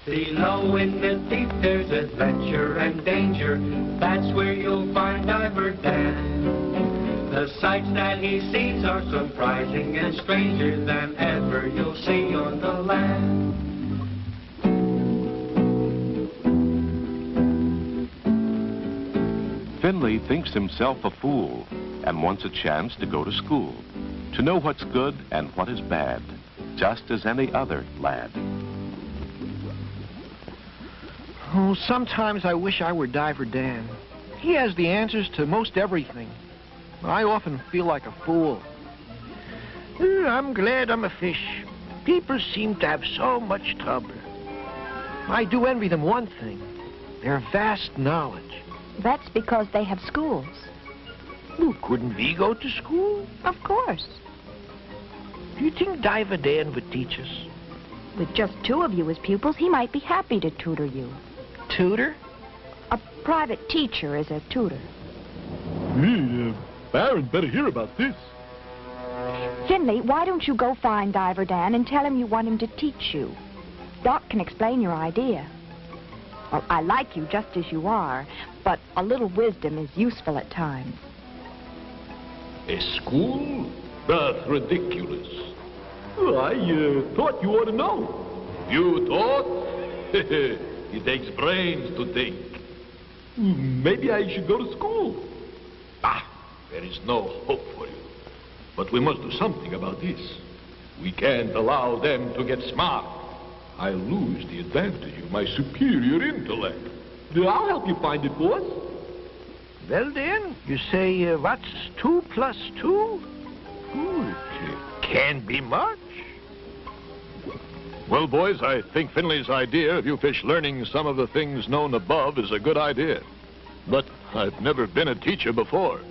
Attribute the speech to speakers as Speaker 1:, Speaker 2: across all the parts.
Speaker 1: Below in the deep there's adventure and danger. That's where you'll find Diver Dan. The sights that he sees are surprising and stranger than ever you'll see on the land.
Speaker 2: Finley thinks himself a fool and wants a chance to go to school, to know what's good and what is bad, just as any other lad.
Speaker 3: Oh, sometimes I wish I were Diver Dan. He has the answers to most everything. I often feel like a fool. I'm glad I'm a fish. People seem to have so much trouble. I do envy them one thing, their vast knowledge.
Speaker 4: That's because they have schools.
Speaker 3: Well, couldn't we go to school?
Speaker 4: Of course.
Speaker 3: Do you think Diver Dan would teach us?
Speaker 4: With just 2 of you as pupils, he might be happy to tutor you.
Speaker 3: Tutor?
Speaker 4: A private teacher is a tutor.
Speaker 5: Baron better hear about this.
Speaker 4: Finley, why don't you go find Diver Dan and tell him you want him to teach you? Doc can explain your idea. Well, I like you just as you are, but a little wisdom is useful at times.
Speaker 5: A school? That's ridiculous. I thought you ought to know. You thought? It takes brains to think. Maybe I should go to school. There is no hope for you. But we must do something about this. We can't allow them to get smart. I'll lose the advantage of my superior intellect. I'll help you find it, boss.
Speaker 3: Well, then, you say, what's 2 plus 2? It can't be much.
Speaker 5: Well, boys, I think Finley's idea of you fish learning some of the things known above is a good idea. But I've never been a teacher before.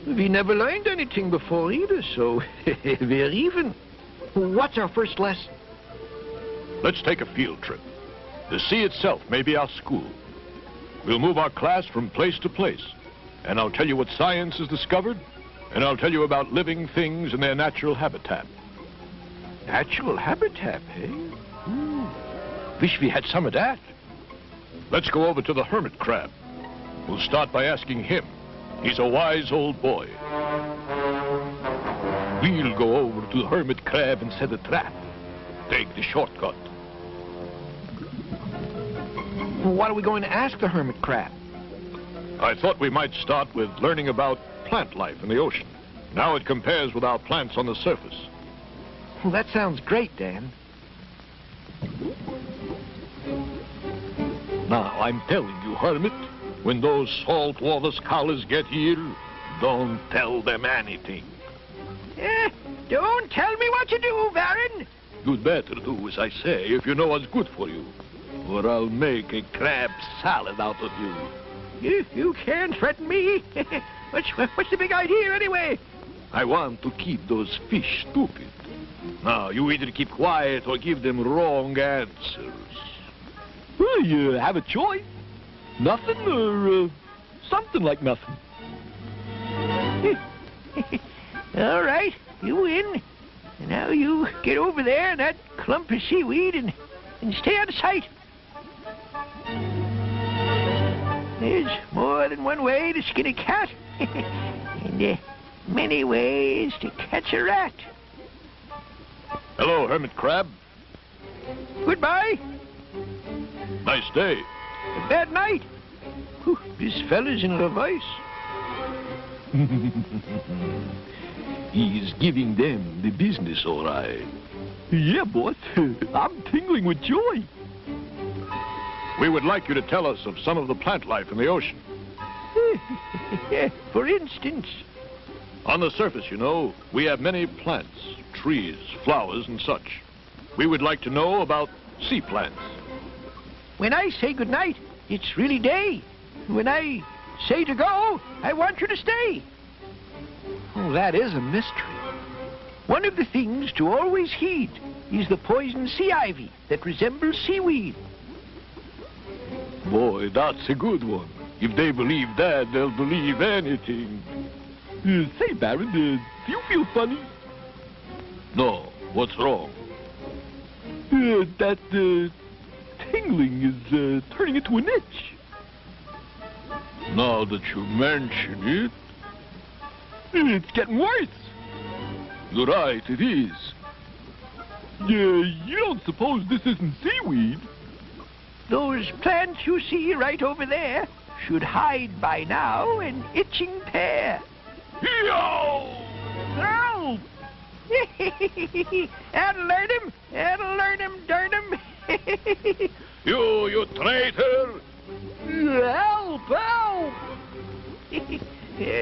Speaker 3: We never learned anything before either, so we're even. What's our first lesson?
Speaker 5: Let's take a field trip. The sea itself may be our school. We'll move our class from place to place, and I'll tell you what science has discovered, and I'll tell you about living things in their natural habitat.
Speaker 3: Natural habitat, eh? Wish we had some of that.
Speaker 5: Let's go over to the hermit crab. We'll start by asking him. He's a wise old boy. We'll go over to the hermit crab and set a trap. Take the shortcut.
Speaker 3: What are we going to ask the hermit crab?
Speaker 5: I thought we might start with learning about plant life in the ocean. Now it compares with our plants on the surface.
Speaker 3: Well, that sounds great, Dan.
Speaker 5: Now, I'm telling you, Hermit, when those saltwater scholars get here, don't tell them anything.
Speaker 3: Don't tell me what to do, Baron.
Speaker 5: You'd better do as I say if you know what's good for you, or I'll make a crab salad out of you.
Speaker 3: You can't threaten me. What's the big idea, anyway?
Speaker 5: I want to keep those fish stupid. Now, you either keep quiet or give them wrong answers.
Speaker 6: Well, you have a choice. Nothing or something like nothing.
Speaker 3: All right, you win. Now you get over there in that clump of seaweed and stay out of sight. There's more than one way to skin a cat, and many ways to catch a rat.
Speaker 5: Hello, hermit crab.
Speaker 3: Goodbye.
Speaker 5: Nice day.
Speaker 3: A bad night. Whew, this fella's in love ice.
Speaker 5: He's giving them the business, all right.
Speaker 6: Yeah, boss. I'm tingling with joy.
Speaker 5: We would like you to tell us of some of the plant life in the ocean.
Speaker 3: For instance?
Speaker 5: On the surface, you know, we have many plants, trees, flowers, and such. We would like to know about sea plants.
Speaker 3: When I say goodnight, it's really day. When I say to go, I want you to stay. Oh, that is a mystery. One of the things to always heed is the poison sea ivy that resembles seaweed.
Speaker 5: Boy, that's a good one. If they believe that, they'll believe anything.
Speaker 6: Say, Baron, do you feel funny?
Speaker 5: No. What's wrong?
Speaker 6: tingling is turning into an itch.
Speaker 5: Now that you mention it,
Speaker 6: It's getting worse.
Speaker 5: you're right, it is.
Speaker 6: You don't suppose this isn't seaweed?
Speaker 3: Those plants you see right over there should hide by now an itching pair.
Speaker 5: Yo!
Speaker 3: Help! That'll learn him, darn him.
Speaker 5: You traitor!
Speaker 3: Help!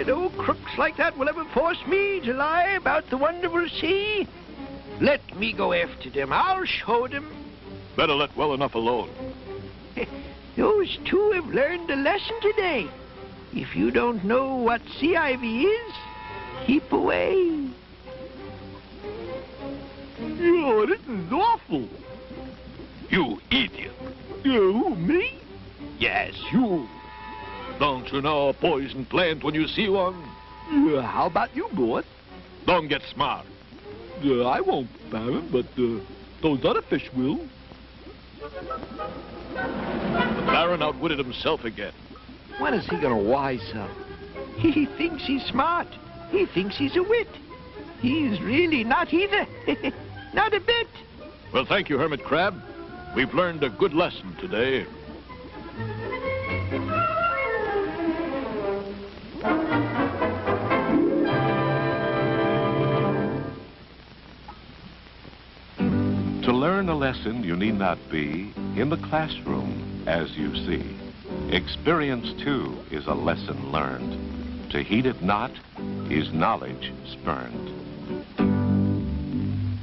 Speaker 3: No crooks like that will ever force me to lie about the wonderful sea. Let me go after them. I'll show them.
Speaker 5: Better let well enough alone.
Speaker 3: Those two have learned a lesson today. If you don't know what sea ivy is, keep away.
Speaker 6: Oh, this is awful.
Speaker 5: You idiot!
Speaker 6: Who, me?
Speaker 5: Yes, you! Don't you know a poison plant when you see one?
Speaker 6: How about you, boy?
Speaker 5: Don't get smart.
Speaker 6: I won't, Baron, but those other fish will.
Speaker 5: The Baron outwitted himself again.
Speaker 3: When is he going to wise up? He thinks he's smart. He thinks he's a wit. He's really not either. Not a bit.
Speaker 5: Well, thank you, Hermit Crab. We've learned a good lesson today.
Speaker 2: To learn a lesson, you need not be in the classroom, as you see. Experience, too, is a lesson learned. To heed it not is knowledge spurned.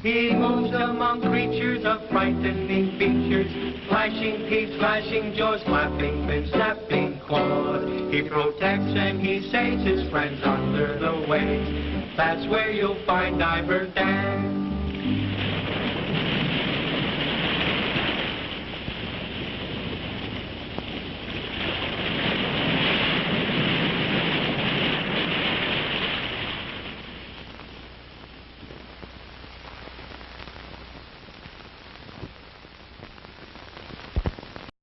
Speaker 1: He moves among creatures of frightening features, flashing teeth, flashing jaws, flapping fins, snapping claws. He protects and he saves his friends under the waves. That's where you'll find Diver Dan.